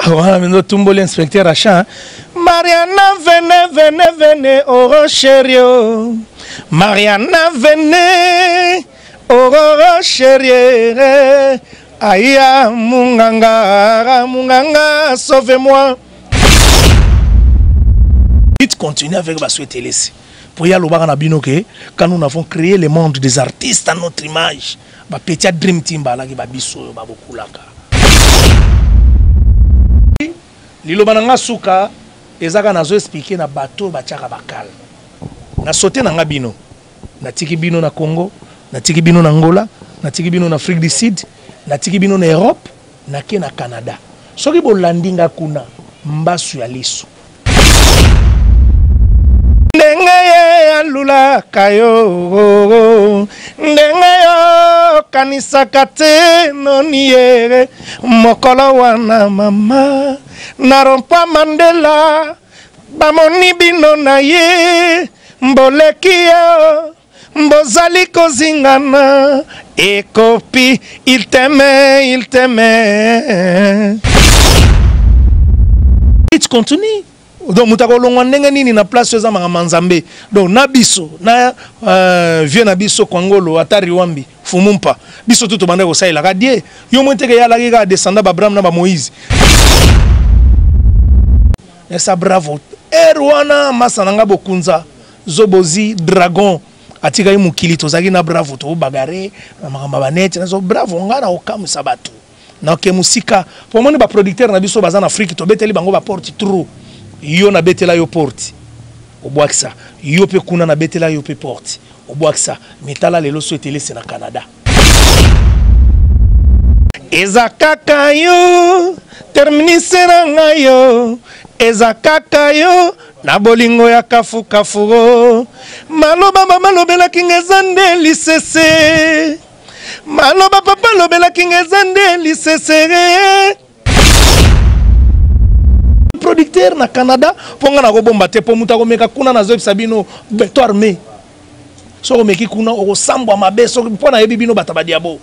Voilà, mais notre tombeau l'inspecteur Achat. Mariana, venez, oh chérie. Mariana, venez, oh chérie. Aïe, Munganga, sauvez-moi. Vite continuer avec ma souhaité laisser. Pour y aller au bar quand nous avons créé le monde des artistes à notre image, bah petit dream team bah là qui va biso bah beaucoup là. Lilo bananga suka ezaka nazo expliquer na bateau ba tiaka bakal. Na sauté na ngabino. Na tiki bino na Congo, na tiki bino na Angola, na tiki bino na Afrique du Sud, na tiki bino na Europe, na ke na Canada. Soki bolandinga kuna mbasu ya liso. Ndenge alula kayo ndenge yo kanisaka te noniere mokolo wana mama narompa Mandela bamoni bino na ye mboleki yo mbozali kozingana ekopi il t'aime it continue. Donc mutako longwa ndenge nini na place za manzambe donc na biso na vieux na biso kwangolo atari wambi fumumpa biso tuto banda ko saila ka die yo monteke ya la ga descenda ba Abraham na ba Moïse esa bravo erwana masananga bokunza zobozi dragon atika yi mukili tozaki na bravo to bagare na makamba banete na zo bravo ngana okamusa batu na ke musika pour moni ba producteur na biso bazana Afrique to beteli bango ba porte trou yo na betela yo porte obwakisa yo pe kuna na betela yo pe porte obwakisa metala lelo souhaité laisser na Canada ezakaka yo terminisera ngayo ezakaka yo na bolingo ya kafu maloba mama lobela kingezande lisese maloba papa lobela kingezande lisese producteur na Canada ponga na kobomba te po muta komeka kuna na zo sabino beto armé so komeki kuna okosambwa mabeso pona yebi bino bataba diabo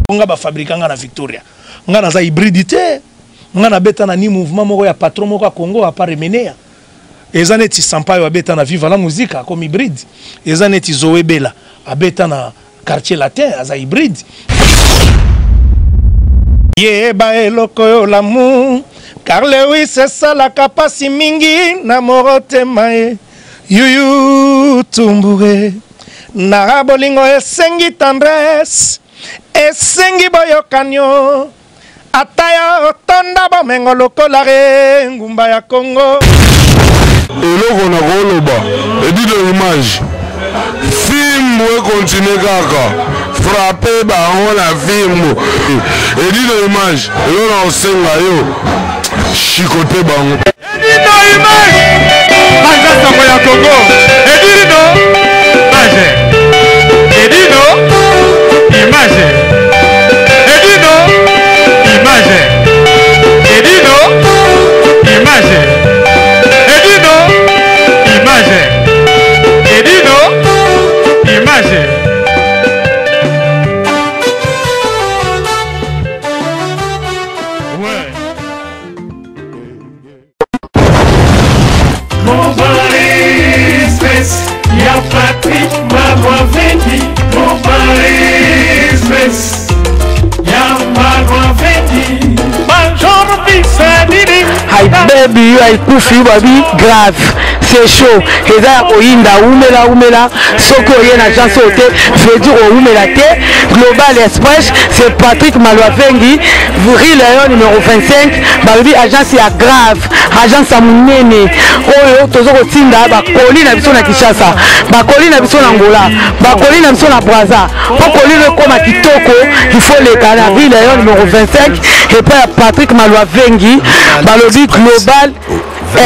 ponga ba fabrikanga na Victoria nga na za hybridité nga na beta na ni mouvement moko ya patron moko ya Congo a pas remenea ezaneti sampayo abeta na viva la musique comme hybride ezaneti Zoé Bella abeta na quartier latin za hybride. Yeba eloko yo lamu car Lewis c'est ça la capacité mingi na morote mae yuyu tumbure na bolingo esengi tendresse esengi boyokanyo ataya otonda bomengo lokola re ngumba ya Congo eloko na koloba edi de image film we continue kaka frappé bango na film et dit de image yo na osenga yo chicoté bango et dit de image maza sango ya Congo et dit no image et dit no image et dit no image et dit no image et dit no image et dit no image. Patrick Magua Vendi, mon Paris, ya Magua Vendi, bonjour Bissadini. Hi baby, I kufi baby grave. C'est chaud. Et là, oinda umela. Soko yen agence hote, veut dire umela te. Global Express, c'est Patrick Magua Vendi, Vril numéro 25. Baby agence ya grave, agence à munene. Oyo tozo kotinda ba koli na biso na Kinshasa, ba koli na biso na Angola, ba koli na biso na Brazza. Pour koli le koma kitoko, il faut les canards. Vril numéro 25 et pas Patrick Magua Vendi, balobi global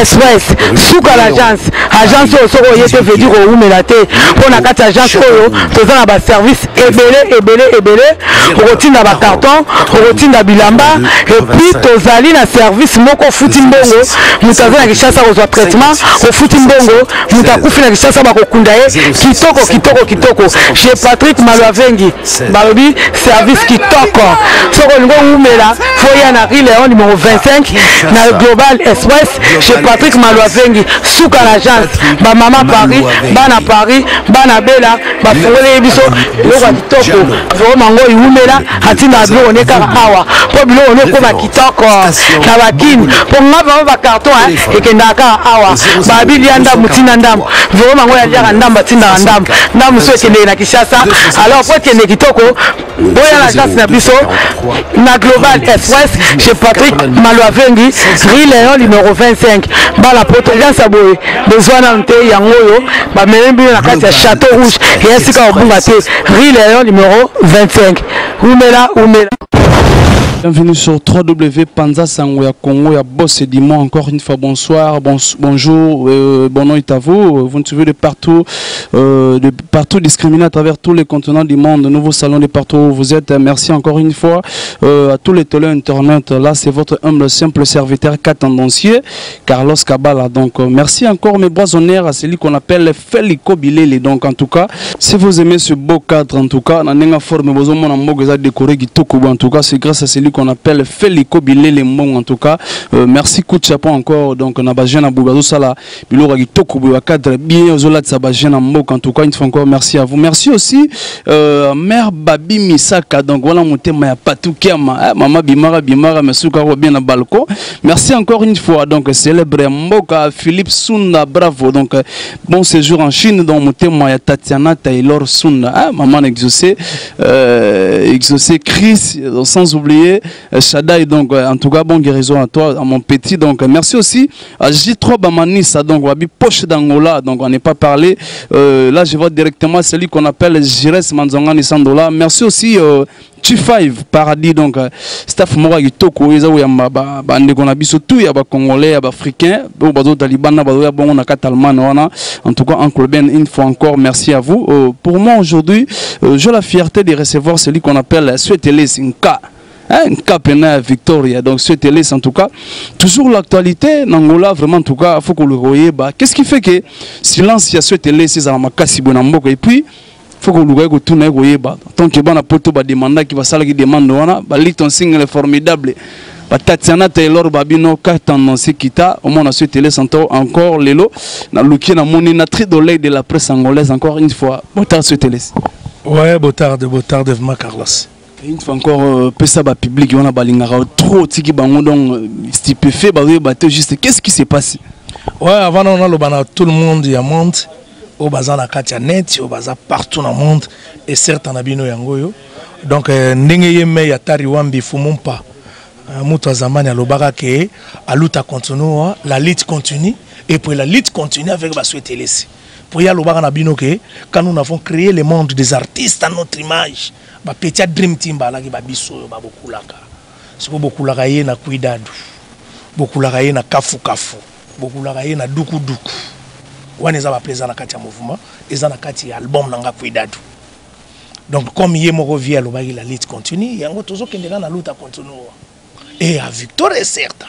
Express suka l'agence agence au soko yete veut dire au melate pour na kati agence oyo toza na ba service ebele rotinda ba carton rotinda bilamba et puis tozali na service moko futi mbongo mutaza na kishasa ko traitement au futi mbongo mutakufi na kishasa ba kokunda ye kitoko chez Patrick Malwavengi balobi service kitoko soko ngo umela foya na Léon numéro 25 na Global Express chez Patrick Malwavengi suka l'agence ba mama Paris bana bela ba fongole biso loka kitoko vraiment ngo iumela hatina bilo ne kaka awa po bilo ne ko ba kitoko na bakini po ngaba ba carton ekenda ka awa ba bilianda mutina ndam vraiment ngo ya ndamba tinda ndam so ekende na Kishasa alors po ekende kitoko boya l'agence na biso na Global Express chez Patrick Malwavengi Rue Léon numéro 25 bala potence aboye besoin na nte yangoyo ba melembi na kati ya Château Rouge et ainsi ka obunga te Rue Léon numéro 25 umela Bienvenue sur www.panza Sangoya Congo, ya boss et dis-moi encore une fois bonsoir, bonjour, bon nom est à vous. Vous nous suivez de partout discriminés à travers tous les continents du monde, nouveau salon de partout où vous êtes. Merci encore une fois à tous les télé internet. Là, c'est votre humble simple serviteur tendancier, Carlos Kabala. Donc, merci encore mes boisonnaires à celui qu'on appelle Feliko Bilele. Donc, en tout cas, si vous aimez ce beau cadre, en tout cas, en tout cas, c'est grâce à celui qu'on appelle Feliko Bilele Mbong. En tout cas, merci coup de chapeau encore. Donc, on a besoin de Bougazo Sala, Bilora Gitoko, cadre bien aux Olat Sabajena Mbok. En tout cas, une fois encore, merci à vous. Merci aussi, Mère Babi Misaka. Donc, voilà mon thème, ya Patou Kiama, Maman Bimara, Mesuka, bien à balcon. Merci encore une fois. Donc, célèbre Mboka, Philippe Sunda, bravo. Donc, bon séjour en Chine. Donc, mon thème, ya Tatiana Taylor Sunda, Maman exaucé Chris, sans oublier Shadai. Donc, en tout cas, bon guérison à toi, à mon petit. Donc, merci aussi à J3 Bamanissa. Donc, Wabi Poche d'Angola. Donc, on n'est pas parlé. Là, je vois directement celui qu'on appelle Jires Manzangani Sandola. Merci aussi T5 Paradis. Donc, staff Mora Gitoko, Isa Yamba, Bande Gonabiso, tout, Yaba Congolais, Yaba Africain, Bazo Taliban, Bazo Bon, Naka Talman. En tout cas, Uncle Ben, une fois encore, merci à vous. Pour moi, aujourd'hui, j'ai la fierté de recevoir celui qu'on appelle Suetele Sinka. Un Capena Victoria, donc ce télé, en tout cas, toujours l'actualité, Nangola, vraiment, en tout cas, il faut que le voyez. Qu'est-ce qui fait que silence, il y a ce télé, c'est à ma casse, et puis, il faut que le voyez, tout le voyez. Tant que bon, poto ba demanda qui va salir qui demande, ton signe est formidable. Tatiana Taylor Babino, tendance kita, au moins, ce télé, encore, Lelo, na Luki, na Moni, na Tridolé de la presse angolaise, encore une fois, Botard ce télé. Ouais, Botard, vraiment, Carlos. Une fois encore, pesa ba public, on a balingara trop tiki bango donc stupéfait, juste qu'est-ce qui s'est passé? Ouais, avant on a le bana tout le monde y a monde, au bazar na katia net, au bazar partout dans le monde et certes en abino yangoyo. Donc ndenge yeme ya tari wambi fumumpa. Muto zamani alobaka ke aluta continue, la lutte continue et puis la lutte continue avec ba souhaiter laisser. Pour y aller au Nabino que quand nous avons créé le monde des artistes à notre image, ba petit dream team ba la ki ba biso ba beaucoup laka. C'est beaucoup laka ye na kuidadu, beaucoup laka ye na kafu, beaucoup laka ye na duku. Waneza ba plaisir na kati ya mouvement, eza na kati ya album nanga kuidadu. Donc comme yé moko via lo ba la lutte continue, yango tozo kendeka na lutte continue. Et à victoire est certain.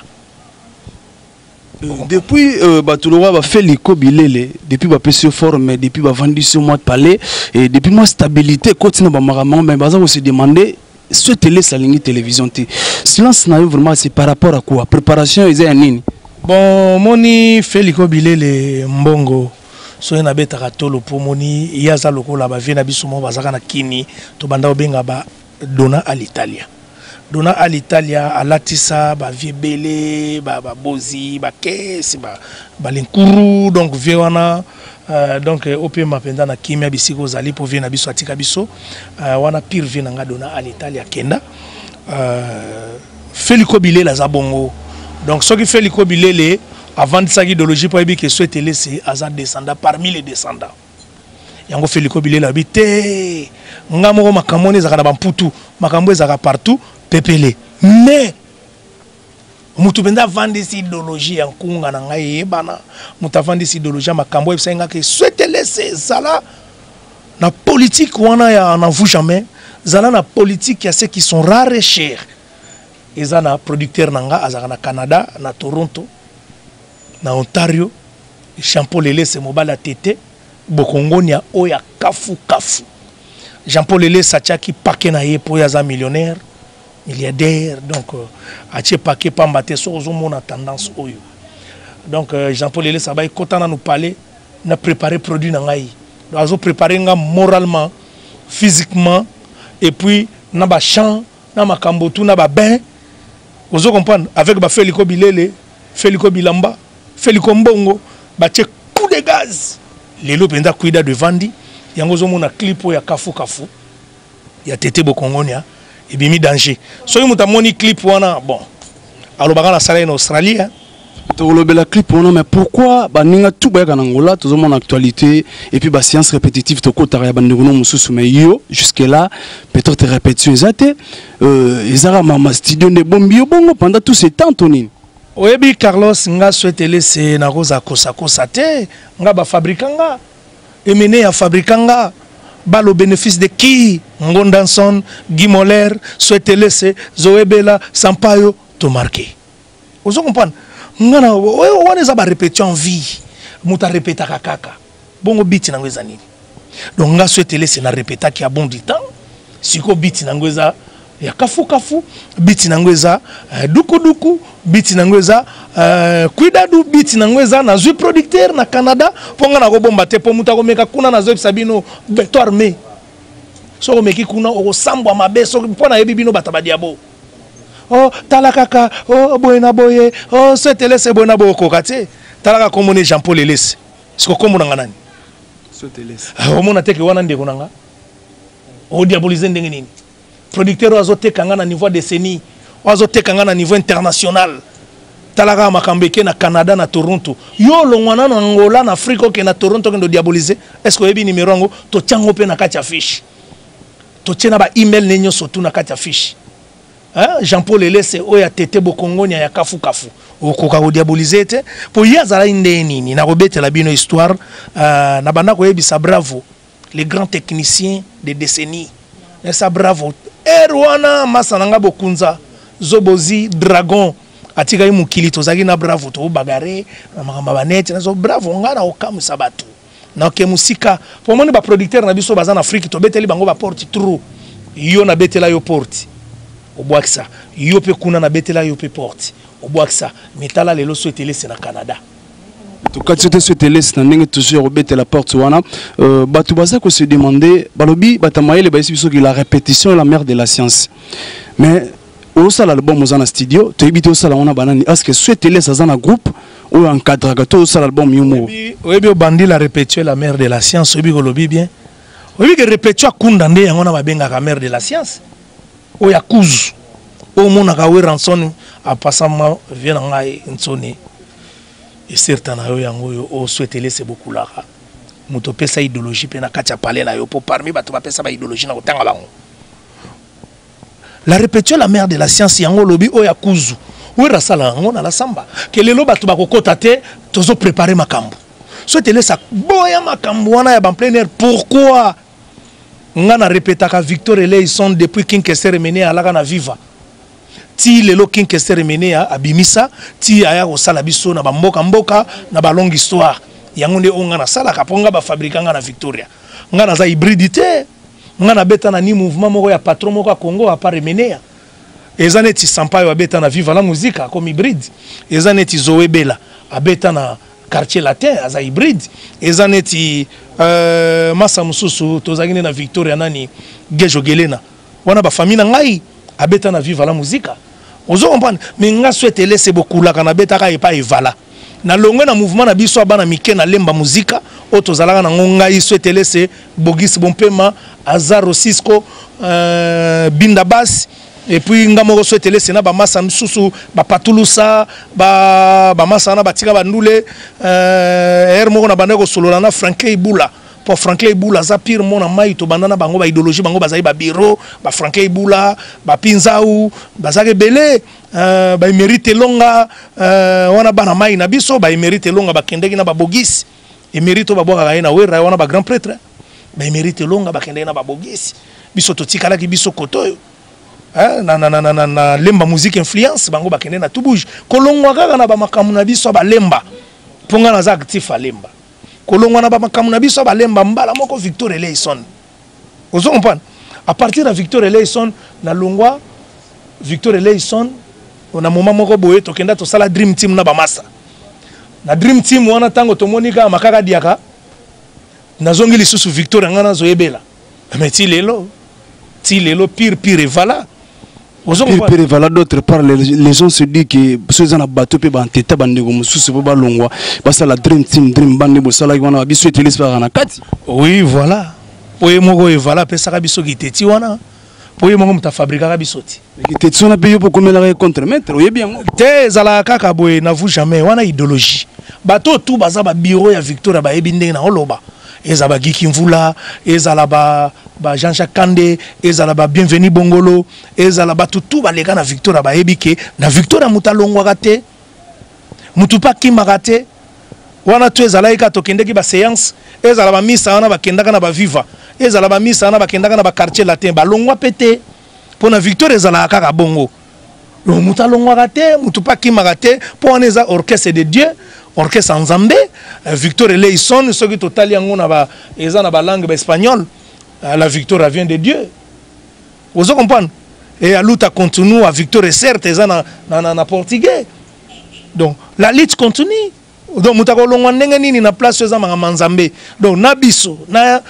Depuis Batouloua va faire les Bilele, depuis ma PC forme, depuis ma vendu sur moi de palais, et depuis ma stabilité, continue à m'amaramant, mais on se demandait ce télé, sa ligne télévision. Silence n'a eu vraiment, c'est par rapport à quoi? Préparation, ils ont nini? Bon, moni fait les Bilele mbongo. So na beta katolo pour moni, yaza loko la ba vena bisumo bazaka na kini, to banda obenga ba dona à l'Italia. Dona à l'Italia, à Latissa, ba Viebele, ba Bozi, ba Kes, ba Linkuru, donc Viwana, donc OP mapenda na Kimia Bisiko Zali pour venir biso atika biso, wana pire venanga dona à l'Italia Kenda, Feliko Bilele la Zabongo. Donc ce qui Feliko Bilele, avant de sa idéologie pour que souhaite laisser Azad descendant parmi les descendants. Yango Feliko Bilele habité, ngamo makamone zaka na bamputu, makambo zaka partout. Pépélé. Mais mutu benda vandi si idéologie ya nkunga na ngai yebana muta vandi si idéologie makambo ebisenga ke souhaitez zala na politique wana ya n'en vous jamais zala na politique ya ceux qui sont rares et chers eza na producteur nanga azaka na Canada na Toronto na Ontario Jean-Paul Lelese mobala tete bokongonia oya kafu Jean-Paul Lelese atiaki paquet na ye po ya za millionnaire milliardaire donc atie paquet pamba te so ozomona tendance oyo donc Jean-Paul Lelese abai kotana nous parler na préparer produit na ngai azo préparer nga moralement physiquement et puis na ba champ na makambo tout na ba bain vous comprendre avec ba Feliko Bilele Feliko Bilamba Feliko Mbongo ba tie coup de gaz lelo penda kuida de vandi yango zomona clip ya kafu ya tete bokongonia et bimi danger so muta moni clip wana bon alobaka na sala en Australie la clip mais pourquoi baninga tout baya Angola tout mon actualité et puis ba séance répétitive to kota ya banduno mususu mais yo jusque là peut-être répétition zate ezara mama studio de bombio bongo pendant tout ce temps Tony oyebi Carlos nga souhaite laisser na rosa kosa te nga ba fabrikanga emene ya fabrikanga ba le bénéfice de qui Ngondanson Guy Moller souhaite laisser Zoebela Sampaio to marquer vous comprenez ngana wana za ba répétition en vie muta répéta kaka bongo biti nangweza nini donc nga souhaite laisser na répéta ki a bon du temps siko biti nangweza ya kafu biti nangweza duku biti nangweza kuidadu biti nangweza na zui producteur na Canada ponga na kobomba te po muta komeka kuna na zoi sabino beto armé so komeki kuna okosambwa mabe so pona yebi bino batabadiabo oh talakaka oh boyena boye oh souhaite laisser boyena boye kokate talaka komone Jean-Paul Lelese siko komona nganani souhaite laisser omona teke wana ndeko nanga o diaboliser ndenge nini producteur azote kanga na niveau décennie azote kanga na niveau international talaka makambeke na Canada na Toronto yo longwana na Angola na Afrique ke na Toronto kendo diaboliser est-ce que yebi numéro ngo to tiango pe na kati affiche to tiena ba email nenyo sotu na kati affiche Jean-Paul Lelese oya tete bokongonia ya kafu okoka ko diaboliser te po yazala inde nini na robetela bino histoire na banda ko yebisa bravo les grands techniciens des décennies esa bravo Erwana masananga bokunza zobozi dragon atika yi mukili tozaki na bravo to bagare na makamba banete nazo bravo ngana okamusa batu na ke musika po moni ba producteur na biso bazana Afrique to beteli bango ba porte trou yo na betela yo porte obwakisa yo pe kuna na betela yo pe porte obwakisa metala lelo souhaite laisser na Canada en tout cas tu te souhaite laisser na ndenge toujours obete la porte wana batu baza ko se demander balobi batamaye le baisi biso ki la répétition est la mère de la science mais au sala l'album aux en studio to ebité au sala wana banani est-ce que souhaite laisser za na groupe ou encadre gato au sala l'album yumo oyebi obandi la répétition est la mère de la science oyebi ko lobi bien oyebi que répétition kunda nde yango na babenga ka mère de la science oya kuzu o mona ka we ranson a passama vient ngai nsoni et certainement yo yango yo o souhaite laisser beaucoup là muto pesa idéologie pe na katia parler na yo pour parmi bato ba pesa ba idéologie na kotanga bango la répétition la mère de la science yango lobi oya kuzu we rasala yango na la samba ke lelo bato ba kokota te tozo préparer makambo souhaite laisser boya makambo wana ya ba plein air pourquoi ngana répétaka Victor Eley sont depuis Kinshasa mené à la viva ti lelo Kinshasa mené à abimisa ti aya ko sala biso na ba mboka na ba longue histoire yango nde ngana sala ka ponga ba fabrikanga na Victoria ngana za hybridité ngana beta na ni mouvement moko ya patron moko Congo a pas mené ezaneti Sampaio abeta na viva la musique comme hybride ezaneti Zoebela abeta na quartier latin aza hybride ezaneti masa mususu tozagine na Victoria nani Gejo Gelena wana ba famille na ngai abeta na viva la musique ozo comprendre mais nga souhaite laisser beaucoup la kana beta ka epa evala na longwe na mouvement na biso bana mike na lemba musique o tozalaka na ngai souhaite laisser Bogis Bompema Azaro Cisco Binda Bass et puis ngamoko souhaite laisser na ba masa mususu ba patulusa ba masa na batika bandule moko na bandeko solola na Franklin Ibula pour Franklin Ibula za pire mona mai to bandana bango ba idéologie bango bazali ba bureau ba Franklin Ibula ba Pinzau bazake belé ba mérite longa wana bana mai na biso ba mérite longa ba kendeki na ba bogisi mérite ba boka na wera wana ba grand prêtre ba mérite longa ba kendeki na ba bogisi biso to tikala ki biso kotoyo na lemba musique influence bango ba kende na tout bouge kolongwa kaka na ba makamu na biso ba lemba ponga na za actif a lemba kolongwa na ba makamu na biso ba lemba mbala moko Victor Eleison vous comprenez à partir de Victor Eleison na longwa Victor Eleison on a moment moko boye to kenda to sala dream team na ba massa na dream team wana tango to monika makaka diaka na zongi lisusu Victor ngana zo ebela mais ti lelo pire et voilà pire voilà d'autre part les gens se disent que ceux qui ont bateau pe ba teta bande ko mususu bo ba longwa ba sala dream team dream bande bo sala wana biso etelis pa na kati oui voilà poye moko e voilà pe saka biso ki teti wana poye moko mta fabriquer biso ti ki teti wana pe yo po komela contre maître oye bien te zala kaka boye na vous jamais wana idéologie bateau tout baza ba bureau ya Victor ba ebinde na oloba ezaba Giki Mvula ezala ba Jean-Jacques Kande ezala ba Bienvenu Bongolo ezala ba tutu ba leka na Victor ba ebike na Victor mutalongwa kate mutupa kimakate wana tu ezala ika to kendeki ba séance ezala ba misa wana ba kendaka na ba viva ezala ba misa wana ba kendaka na ba quartier latin ba longwa pété pona Victor ezala kaka bongo lo mutalongwa kate mutupa kimakate pona eza orchestre de Dieu orchestre Nzambe Victor Eleison ce qui total yango na ba eza na ba langue espagnole la victoire vient de Dieu vous comprenez et à lutte continue à Victor et certes eza na portugais donc la lutte continue donc mutako longwa ndenge nini na place eza manga Nzambe donc na biso na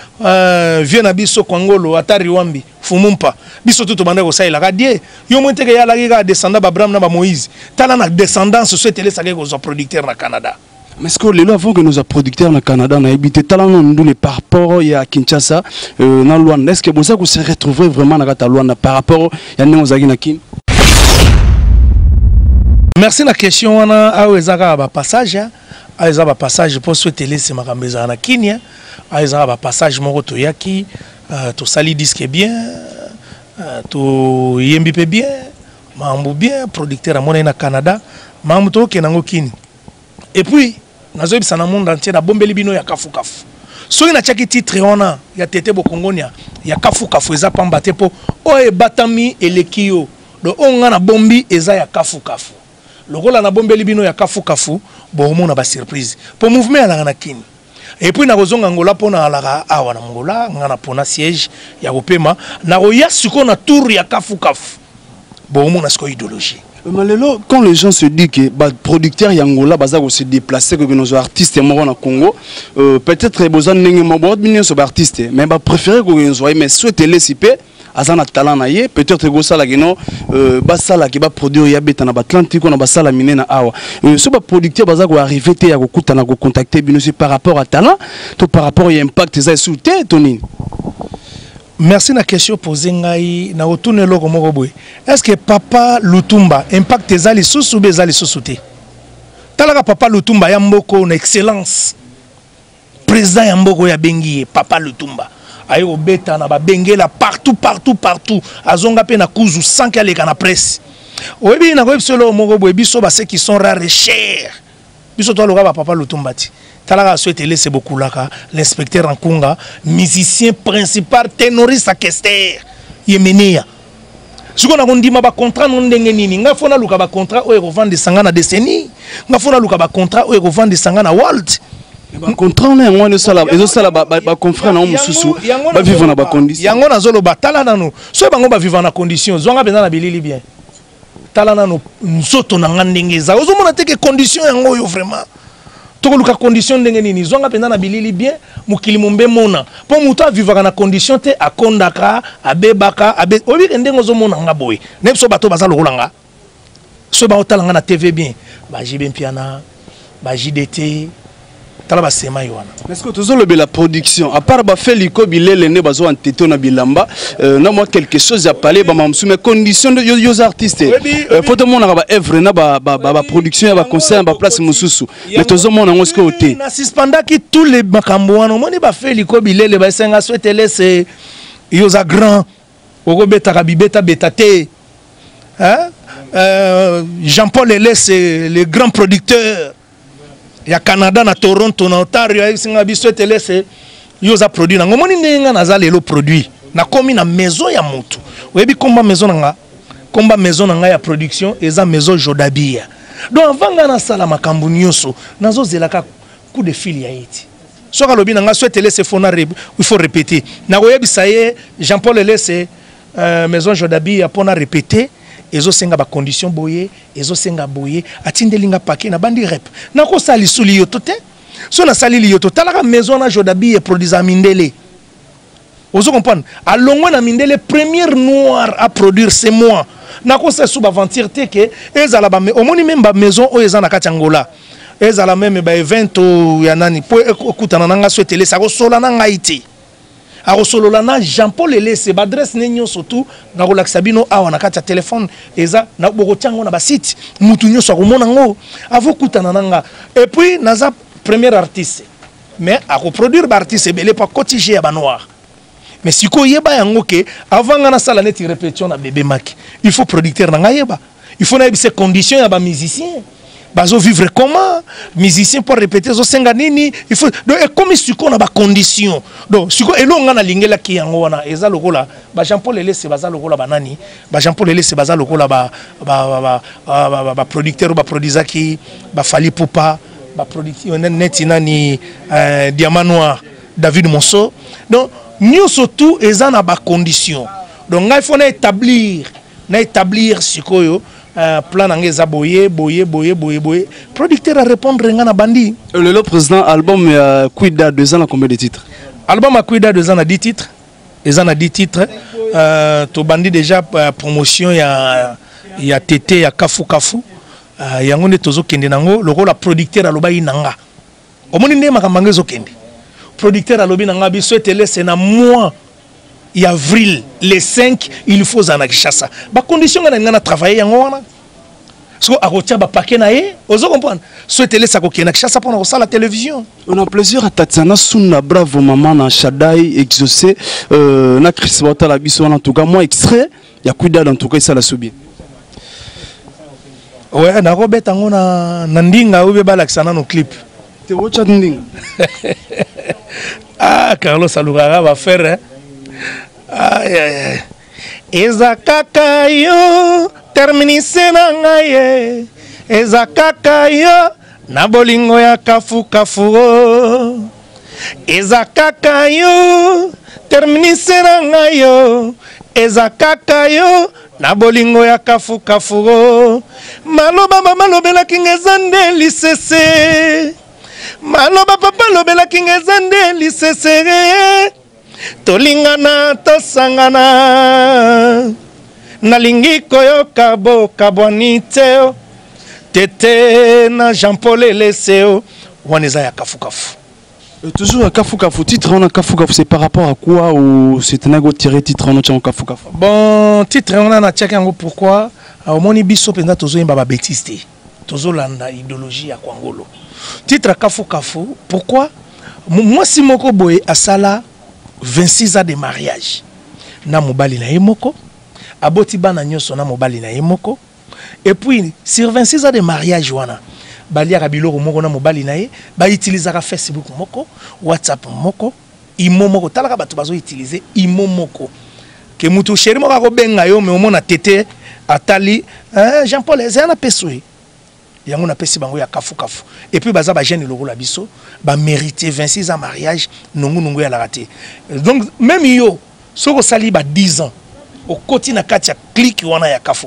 vient na biso Kwangolo atari wambi fumumpa biso tout bande ko saila ka die yo monteke ya la ga descendant ba Abraham na ba Moïse tala na descendance souhaité les saga ko producteur na Canada. Mais est-ce que les lois avant que nos producteurs au Canada n'aient habité talent nous par rapport à Kinshasa dans Luanda est-ce que vous se retrouver vraiment dans la Luanda par rapport à Néozagi Nakim? Merci la question on a awezaka ba passage aiza ba passage pour souhaiter les makambeza na Kenya aiza ba passage moko to yaki to sali disque bien to yembi pe bien mambo bien producteur à mon na Canada mambo to kenango kini et puis nazo bisa na monde entier na bombeli bino ya kafu kafu so ina chaki titre ona ya tete bokongonia ya kafu kafu eza pamba te po o e batami elekio do onga na bombi eza ya kafu kafu lokola na bombeli bino ya kafu kafu bo mona ba surprise po mouvement ala na kini et puis na kozonga ngola pona ala awa na ngola ngana pona siège ya kopema na roya siko na tour ya kafu kafu bo mona sko idéologie. Malelo, quand les gens se disent que les producteurs Yangola vont se déplacer, que nos artistes au Congo, peut-être qu'ils ont des artistes, mais ils préfèrent que nous soyons, mais souhaitez les CP, azana talent naie, peut-être que ça là basala qui va produire yabeta na Atlantique on a basala mine na awa. Ce producteur baza ko arriver te ya ko kutana ko contacter bino par rapport à talent, tout par rapport à impact ça souté Tony. Merci na question posée ngai na otune loko moko boy. Est-ce que Papa Lutumba impact ezali susu bezali susuté? Talaka Papa Lutumba ya mboko na excellence. Président ya mboko ya bengi Papa Lutumba. Ayo obeta na ba bengela partout. Azonga pe na kuzu sans qu'elle na presse. Oyebi na ko solo moko boy biso ba ceux qui sont rares et chers. Biso to loka ba Papa Lutumba ti. Talaka souhaité laisser beaucoup là l'inspecteur en Kunga, musicien principal, ténoriste à Kester, Yemenia. Ce qu'on a dit, ma contrat non d'engeni, nga fona luka ba contrat ou revendre sanga na décennie, nga fona luka ba contrat ou revendre sanga na Walt. Ba contrat on est moins de ça là, et ça là ba confrère na mususu, ba vivre na ba condition. Yango na zolo ba tala nanu, so bango ba vivre na condition, zonga bena na bilili bien. Tala nanu nsoto na ngandengeza, ozomona te que condition yango yo vraiment. Toko luka condition ndenge nini zonga penda na bilili bien mukili mumbe mona po muto vivaka na condition te akondaka abebaka abe obi ndenge zo mona nga boy nepso bato baza lokolanga so ba otalanga na TV bien ba jibe mpiana ba JDT tala ba sema yona. Est-ce que tu as la production à part ba feliko bilele ne bazo antete na bilamba na moi quelque chose à parler ba mamsu mais condition de yo artistes faut te mona ba œuvre na ba production ba concert ba place mususu mais tozo mona ngo ce côté na suspendaki tous les makambo wana moni ba feliko bilele ba senga souhaiter laisser yo za grand oko beta ka bibeta betate hein Jean-Paul Elé, c'est le grand producteur. Il y a Canada, na Toronto, na Ontario, c'est yoza produit. Na ngomoni nenga na zale lo produit. Na komi na maison ya mutu. Webi komba maison nga. Komba maison nga ya production eza maison Jodabia. Donc avant nga na sala makambu nyonso, nazo zelaka coup de fil ya eti. Soka lobi nga souhaite laisser il faut répéter. Na koyebi saye Jean-Paul Elé c'est maison Jodabia pona répéter. Ezo senga ba condition boye, ezo senga boye, atindelinga paquet na bandi rep. Na ko sali suli yotote. So na sali yoto talaka maison na Jodabi et produisa Mindele. Ozo comprendre. A longo na Mindele première noire à produire c'est moi. Na ko sa sous aventure te que ezala ba au moni même ba maison o ezana Katangola. Ezala même ba event ya nani po ekutana nanga souhaiter ça ko sola na ngaiti. Arosolola na Jean-Paul Elé c'est adresse nenyo surtout na relaxa bino awa na kati ya téléphone eza na boko tiango na ba site mutu nyoso akomona ngo avokutana nanga et puis naza premier artiste mais à reproduire ba artiste belé pas cotiger ya ba noir mais siko yeba yango ke avant nga na sala net répétition na bébé Mac il faut producteur na nga yeba il faut na ces conditions ya ba musicien bazo vivre comment musicien pour répéter zo senga nini il faut donc comme siko na ba condition donc siko elonga na lingela ki yango wana eza lokola ba Jean-Paul Elé c'est baza lokola banani ba Jean-Paul Elé c'est baza lokola ba producteur ba produisaki ba Fali Poupa ba producteur netina ni Diamant Noir David Monceau donc nous surtout eza na ba condition donc il faut na établir sikoyo plan angeza boye producteur à répondre ngana bandi le président album Cuida 2 ans à combien de titres album à Cuida 2 ans à 10 titres ils en a 10 titres to bandi déjà promotion ya TT ya Kafu yango ne tozo kende nango loko la producteur alobai nanga omoni ne makambange zo kende producteur alobi nanga biso télé c'est na mois et avril, les 5, il faut en Kinshasa. Ba condition nga na travailler yango wana. So akotia ba paquet na ye, ozo comprendre. Souhaiter les sakoki na Kinshasa pour la télévision. On a plaisir à Tatiana Suna bravo maman na Shadai exaucé na Chris Wata la biso en tout cas moi extrait ya Cuida en tout cas ça la soubi. Ouais, na robet ngo na ndinga ube balakisana no clip. Te watcha ndinga. Ah Carlos Alugara va faire aïe aïe eza kaka yo terminise na ngai eza kaka yo na bolingo ya kafu eza kaka yo terminise na ngai yo eza kaka yo na bolingo ya kafu maloba malobela kinga nde lisese maloba papa lobela kinga nde lisese tolingana tosangana nalingi koyoka bokabwani teo tete na Jean-Paul Elé seo waneza ya Kafu. Toujours à Kafu titre on a Kafu c'est par rapport à quoi ou c'est un go tiré titre on a Kafu bon titre on a na tchaka yango pourquoi au moni biso penza tozo yemba ba bêtise te tozo landa idéologie ya Kwangolo titre Kafu pourquoi moi si moko boye asala 26 ans de mariage na mobali na yemoko aboti bana nyoso na mobali na yemoko et puis sur 26 ans de mariage wana balia biloko moko na mobali na ye ba utilisera Facebook moko WhatsApp moko imo moko talaka bato bazo utiliser imo moko ke mutu chéri moko ko benga yo mais omona tete atali Jean-Paul Elé na pesoi yango na pesi bango ya Kafu et puis baza ba jeune lokola biso ba mériter 26 ans mariage nungu ya la raté donc même yo soko sali ba 10 ans au koti na kati ya click wana ya Kafu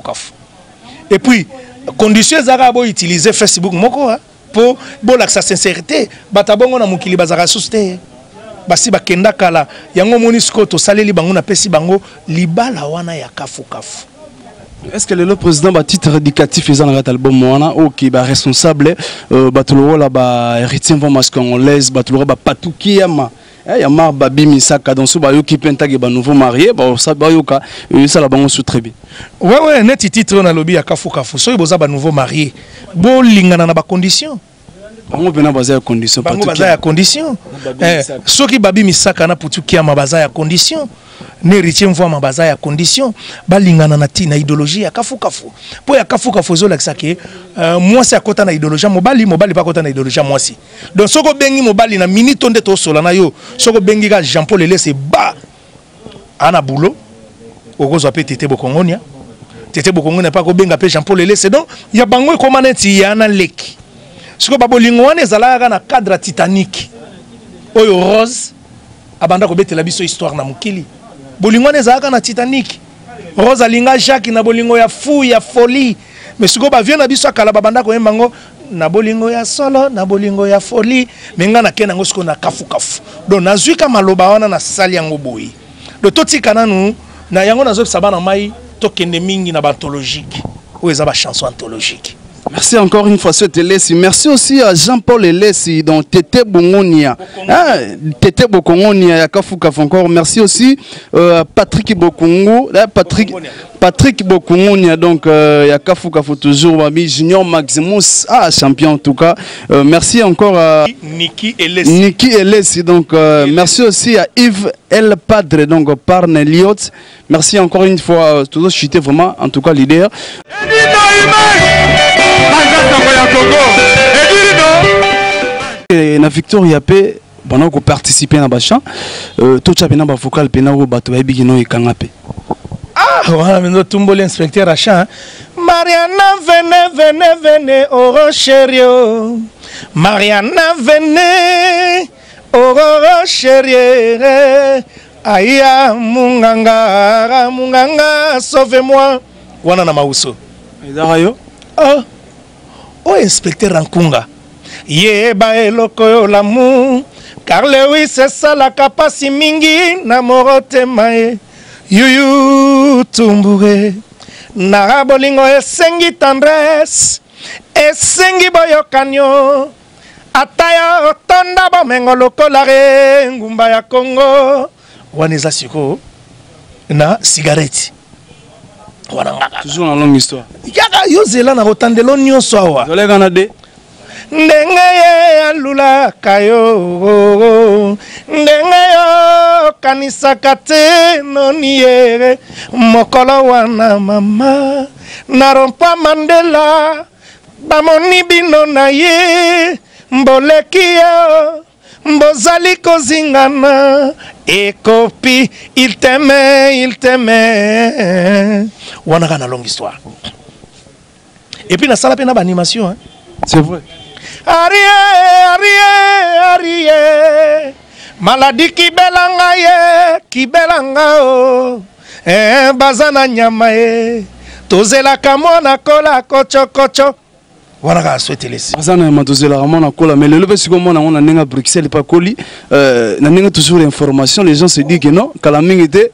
et puis conditions zaka bo utiliser Facebook moko pour la sincérité batabongo na mukili bazaka susté basi bakenda kala yango monisko to saleli bango na pesi bango libala wana ya Kafu. Est-ce que le président va titre éducatif ils ont un album wana OK ba responsable batuloro la ba héritier information congolaise batuloro ba patuki yama ya mar babi misaka donc so ba yoki pentage ba nouveau marié ba ça ba yoka ça la bango sous très bien ouais net titre on a lobby ya Kafu so boza ba nouveau marié bo lingana na ba condition bango pena baza ya condition bango baza ya condition soki babi misaka na putu kiama baza ya condition ne héritier mvoma baza ya condition balingana na idéologie ya kafu po ya kafu zo lakisa ke mwasi akota na idéologie mobali pa kota na idéologie mwasi donc soko bengi mobali na minute onde to sola na yo soko bengi ka Jean Paul Elesse ba ana boulot okozwa pe tete bokongonia pa ko benga pe Jean Paul Elesse donc ya bango ko maneti ya na leki siko babolingo wana ezalaka na cadre Titanic oyo Rose abanda ko betela biso histoire na mukili bolingo wana ezalaka na Titanic Rose alinga Jacques na bolingo ya fou ya folie mais siko ba vient na biso akala babanda ko yembango na bolingo ya solo na bolingo ya folie menga na kena ngo siko na kafu donc nazwika maloba wana na sali yango boyi do totika nanu na yango nazo sabana mai tokende mingi na anthologique ou eza ba chanson anthologique. Merci encore une fois, Souhaite Elessi. Merci aussi à Jean-Paul Elessi, dans Tété Bongonia. Tété Bokongonia, Yakafu Kaf encore. Merci aussi à Patrick Bokongo. Patrick Bokongonia, donc Yakafu Kaf toujours. Babi Junior Maximus, champion en tout cas. Merci encore à Niki Elessi. Niki Elessi, donc merci aussi à Yves El Padre, donc par Neliot. Merci encore une fois, toujours chuté vraiment, en tout cas leader. Na Victoria pe bana ko participer na bachan to chape na ba vocal pe na ko bato ba bigi no ikanga pe wana mendo tumbo l'inspecteur achat Mariana venez oh chérie Mariana venez oh chérie aya munganga sauve-moi wana na mauso ezara yo oh inspecteur Rankunga yeba eloko yo lamu car Lewis c'est ça la kapasi mingi na morotema yuyu tumbure na bolingo esengi tendresse esengi boyokanyo ataya otonda bomengo lokola re ngumba ya Congo waneza siko na cigarette toujours une longue histoire. Yaka yozela na rotandelo nyonso awa. Zolega na de. Ndenge ye alula kayo. Ndenge yo kanisaka te noni ye. Mokolo wana mama. Narompa Mandela. Bamoni bino na ye. Mboleki yo. Mbozali kozingana. Ekopi, il t'aimait. Wanaka na longue histoire. Et puis, na sala pe na ba animation. Hein? C'est vrai. Arie. Maladie ki belanga o. Bazana nyama e. Tozela kamona kola kocho. Wanaka Souhaite Elessi. Bazana matozela kamona kola mais le levé siko mona on a Bruxelles pas coli na ninga toujours information les gens se disent que non kalamingi était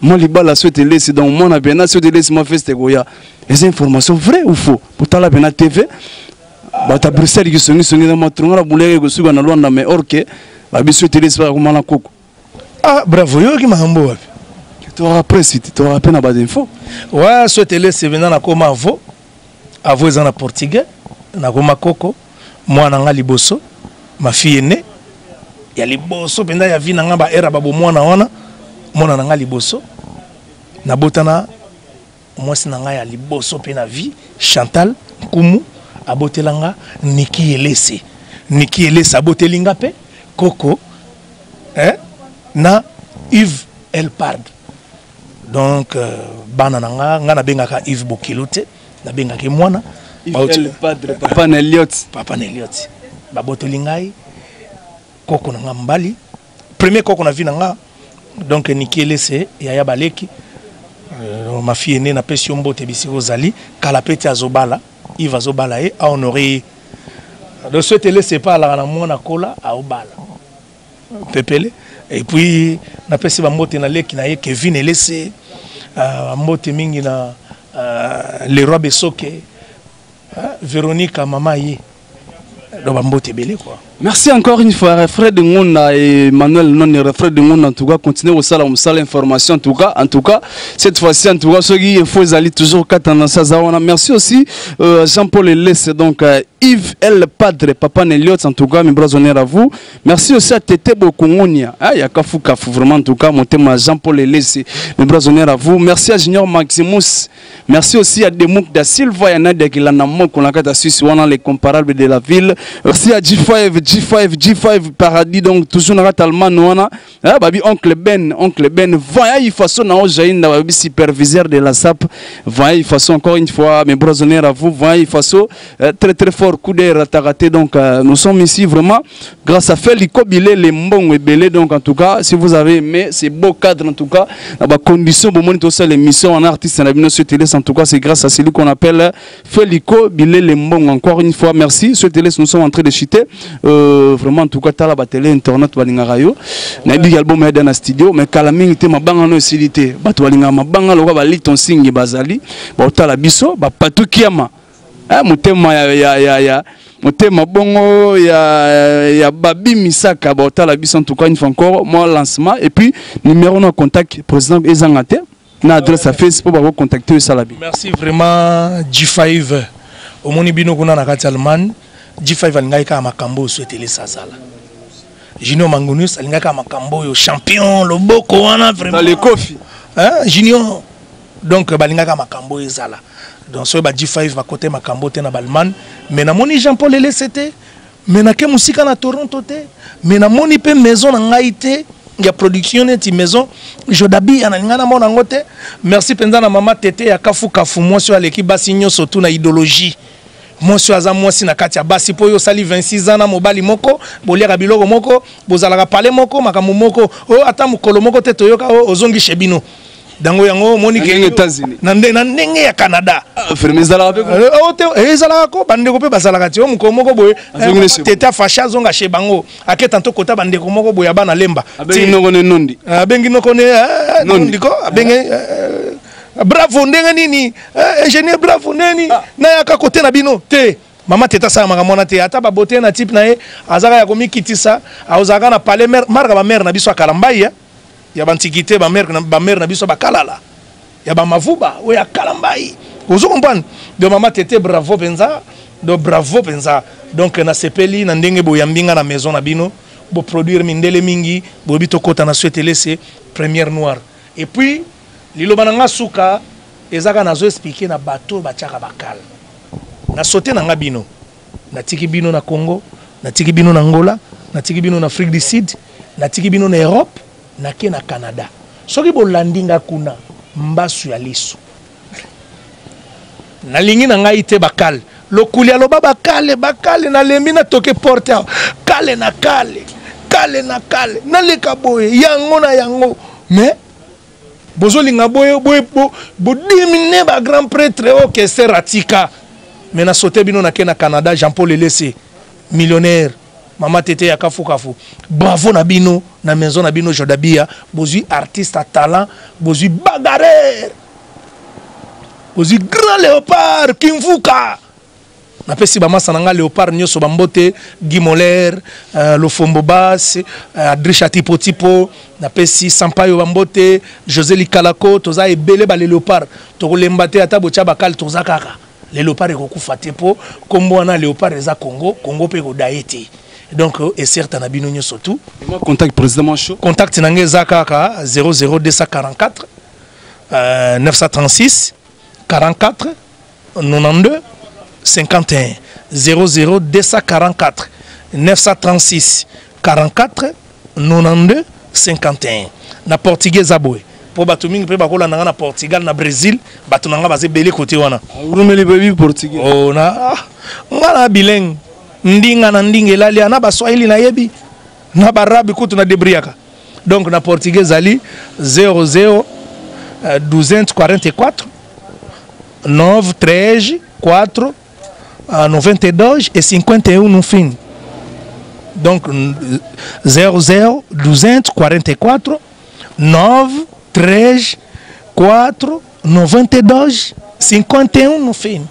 moi libala Souhaite Elessi donc moi na bena Souhaite Elessi ma feste goya les informations vraies ou faux pour tala bena TV bata Bruxelles qui songi na matronga la boulere ko suga na Luanda mais orke ba bi Souhaite Elessi ba komana koko bravo yo ki mahambo wapi tu auras presse tu auras peine à bas d'info ouais Souhaite Elessi venant na koma avo ezana portugais na goma koko mwana nga liboso ma fille aînée ya liboso penda ya vi na nga ba era babo mwana wana mwana na nga liboso na botana mwasi na nga ya liboso pe na vi Chantal Kumu abotelanga Niki Elessi abotelinga pe koko na Yves El Pard donc bana na nga na bengaka Yves Bokilote na bengaka mwana Le padre Papa Neliot babotolingai koko na mbali premier koko na vi na nga donc Niki Elessi ya baleki ma fille aînée na pesi mbote bisiko zali kala peti azobala Yves azobala a honoré de Souhaite Elessi pas la na mwana kola a obala pepele et puis na pesi ba mbote na leki na ye Kevin Elessi mbote mingi na le roi Besoke Véronique mama ye do ba mbote belé quoi Merci encore une fois, Fred Ngona et Manuel non Fred Ngona en tout cas continuez au salle information en tout cas cette fois-ci en tout cas ceux qui faut aller toujours katana sazawana. Merci aussi Jean-Paul Elès donc Yves El Padre Papa Neliot en tout cas mes bras honneurs à vous. Merci aussi à Tete Bokongonia ya kafu vraiment en tout cas mon thème Jean-Paul Elès mes bras honneurs à vous. Merci à Junior Maximus. Merci aussi à Demouk da Silva Yanade qui l'a namon qu'on a kata Suisse wana les comparables de la ville. Merci à G5 Paradis donc toujours na Talman wana babi oncle Ben voyez il façon na ojaïna babi superviseur de la SAP voyez il façon encore une fois mes bras honneurs à vous voyez il façon très très fort coup d'air raté donc nous sommes ici vraiment grâce à Félico Bilé les mbong et belé donc en tout cas si vous avez aimé c'est beau cadre en tout cas la condition pour moniter aussi l'émission en artiste en avenir sur télé en tout cas c'est grâce à celui qu'on appelle Félico Bilé les mbong encore une fois merci sur télé nous sommes en train de chuter vraiment en tout cas la télé internet balinga rayo na bi album ya dans studio mais kala mingi te mabanga no silité bato balinga mabanga lokwa ba liton singi bazali ba tala biso ba patu kiama mutema ya mutema bongo ya babi misaka ba tala biso en tout cas une fois encore moi lancement et puis numéro de contact président Ezangate na adresse à Facebook pour contacter Salabi. Merci vraiment G5 au moni bino kuna na kati Allemagne G5 alingaka makambo souhaiter les sazala Junior Mangunus alingaka makambo yo champion loboko wana vraiment les kofi Junior donc balingaka makambo ezala donc so ba G5 va côté makambo te na Balman mais na moni Jean-Paul Elé c'était mais na ke musika na Toronto te mais na moni pe maison na ngai te ya production neti maison Jodabi analingana mona ngote merci penza na mama tete ya kafu moi sur l'équipe basinyo surtout na idéologie Monsieur Azam mwasi na kati ya basi po yo sali 26 ans na mobali moko boliaka biloko moko bozalaka pale moko makambo moko o ata mukolo moko te toyoka ozongi shebino dango yango moni ke États-Unis na ndenge ya Canada fermezala pe o te ezala ko bandeko pe bazalaka ti o mukolo moko boye tete fasha zonga shebango aketanto kota bandeko moko boye bana lemba abengi noko ne nondi abengi noko ne nondi ko abengi bravo ndenge nini ingénieur bravo neni na yaka côté na bino te mama teta sa makamona te ata ba beauté na type na ye azaka ya komikitisa azaka na palais marka ba mère na biso akalambai ya bantikité ba mère na biso bakalala ya ba mavuba o ya kalambai ozo comprendre de mama tete bravo penza donc na sepeli na ndenge boyambinga na maison na bino bo produire mindele mingi bo bito kota na souhaiter laisser première noire et puis liloba nanga suka ezaka nazo expliquer na bateau batiaka bakal na sauté na ngabino na tiki bino na Congo na tiki bino na Angola na tiki bino na Afrique du Sud na tiki bino na Europe na ke na Canada soki bolandinga kuna mbasu ya liso na lingi na ngai te bakal lokulia loba bakale na lembi na toke porte kale na leka boye yango mais bozolinga boye bo dimine ba grand prêtre o que seratika mais na sauté bino na ke na Canada Jean-Paul Elé millionnaire mama tete ya kafu bravo na bino na maison na bino Jodabia bozui artiste à talent bozui bagarre bozui grand léopard Kimvuka na pesi ba masa nanga léopard nyoso bambote Guimoler Lofombo Bass Adrisha tipo na pesi Sampayo bambote José Likalako toza ebele ba léopard to kolembate ata bocha bakal toza kaka léopard ekokufa te po kombo wana léopard eza Congo pe ko daete donc et certes na bino nyoso tout contact président chaud contact nanga eza kaka 00244 936 44 92 51 00244 936 44 92 51 na portugais aboy po bato mingi pe bakola nanga na Portugal na Brésil bato nanga baze belé côté wana urumeli baby portugais oh na ngana bilingue ndinga na ndinga elali na baswahili na yebi na barabi kutu na debriaka donc na portugais ali 00 244 9 13 4 92 et 51 no fim. Donc 00 244 9 13 4 92 51 no fim.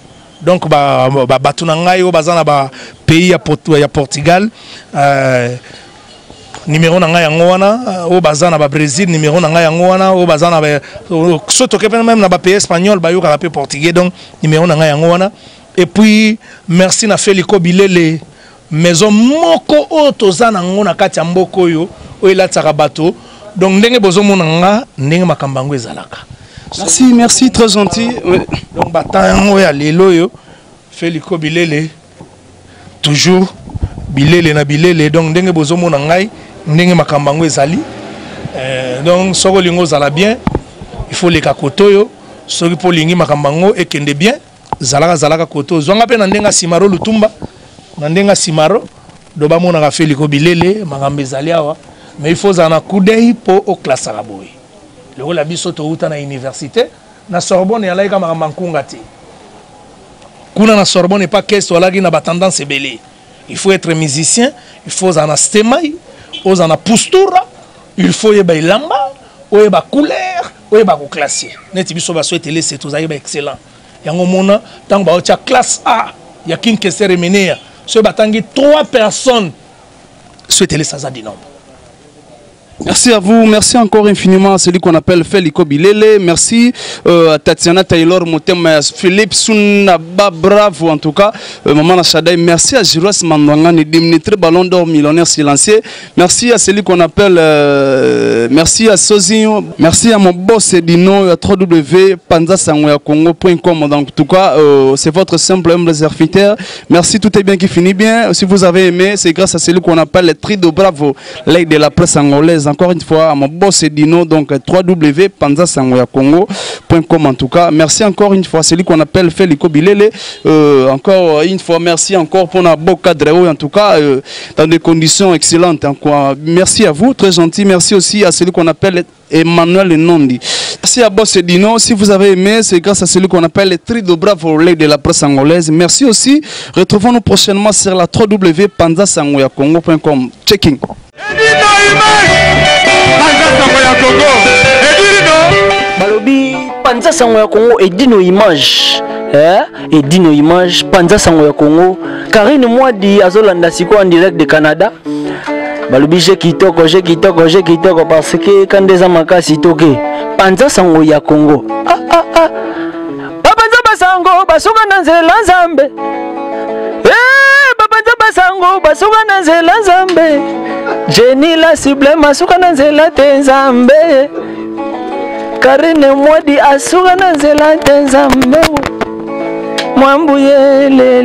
donc bato na ngai oyo baza na ba pays ya Portugal numéro na ngai yango wana oyo baza na ba Brésil numéro na ngai yango wana oyo baza na so toke même na ba pays espagnol bayokaka pe portugais donc numéro na ngai yango wana. Et puis merci na Feliko Bilele maison moko oyo toza nango na kati ya mboka oyo elatsaka bato donc ndenge bozomona nga ndenge makambo yango ezalaka. Merci, très gentil. Oui. Donc batango ya lelo yo Feliko Bilele toujours Bilele na Bilele donc ndenge bozomona ngai ndenge makambo yango ezali. Donc soko lingo zala bien il faut les kakoto yo soki po lingi makambo yango ekende bien zalaka koto zwanga pe na ndenga simaro lutumba na ndenga simaro do ba mona ka Feliko Bilele makambo ezali awa mais il faut zana coup d'œil pour au classe araboy le la biso to uta na université na Sorbonne ya laika makambo nkunga te kuna na Sorbonne pas qu'est wala ki na ba tendance belé il faut être musicien il faut zana stemai aux zana postura il faut yeba ilamba oyeba couleur oyeba ko classer neti biso ba souhaiter les c'est tous ayeba excellent yango mona tant ba ocha classe A ya kinke cérémonie so batangi 3 personnes souhaiter les saza du nombre. Merci à vous, merci encore infiniment à celui qu'on appelle Feliko Bilele, merci à Tatiana Taylor, Motem, Philippe Sunaba, bravo en tout cas, Maman Nachadai, merci à Jiros Mandangani, Dimitri Ballon d'Or, millionnaire silencieux, merci à celui qu'on appelle, merci à Sozinho, merci à mon boss Edino, à www.panzasangoyakongo.com, donc en tout cas, c'est votre simple humble serviteur, merci, tout est bien qui finit bien, si vous avez aimé, c'est grâce à celui qu'on appelle le Trido Bravo, l'aigle de la presse angolaise. Encore une fois à mon boss Edino, donc www.panzasangoyakongo.com en tout cas. Merci encore une fois, celui qu'on appelle Feliko Bilele. Encore une fois, merci encore pour un beau cadre, en tout cas, dans des conditions excellentes. Encore. Merci à vous, très gentil. Merci aussi à celui qu'on appelle Emmanuel Nondi. Merci à Boss Edino. Si vous avez aimé, c'est grâce à celui qu'on appelle le Trido Bravo de la presse angolaise. Merci aussi. Retrouvons-nous prochainement sur la www.panzasangoyakongo.com. Checking. Balobi Panza Sango ya Congo Edino Image Edino Image Panza Sango ya Congo Karine Mwadi azolanda siko en direct de Canada. Balobi j'ai kitoko parce que quand des amakasi toke Panza Sango ya Congo Babanza basango basuka nanzela nzambe Babanza basango basuka nanzela nzambe Jenny la cible masuka nanzela tenzambe Karine Mwadi asuka nanzela tenzambe Mwambuyele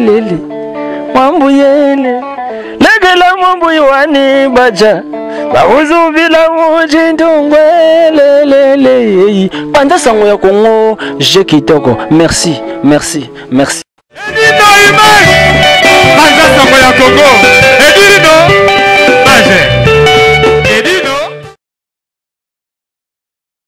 Legela mwambuyewani baja Bauzubila mujindungwelelele Panza Sango ya Congo je kitoko. Merci. Panza Sango ya Congo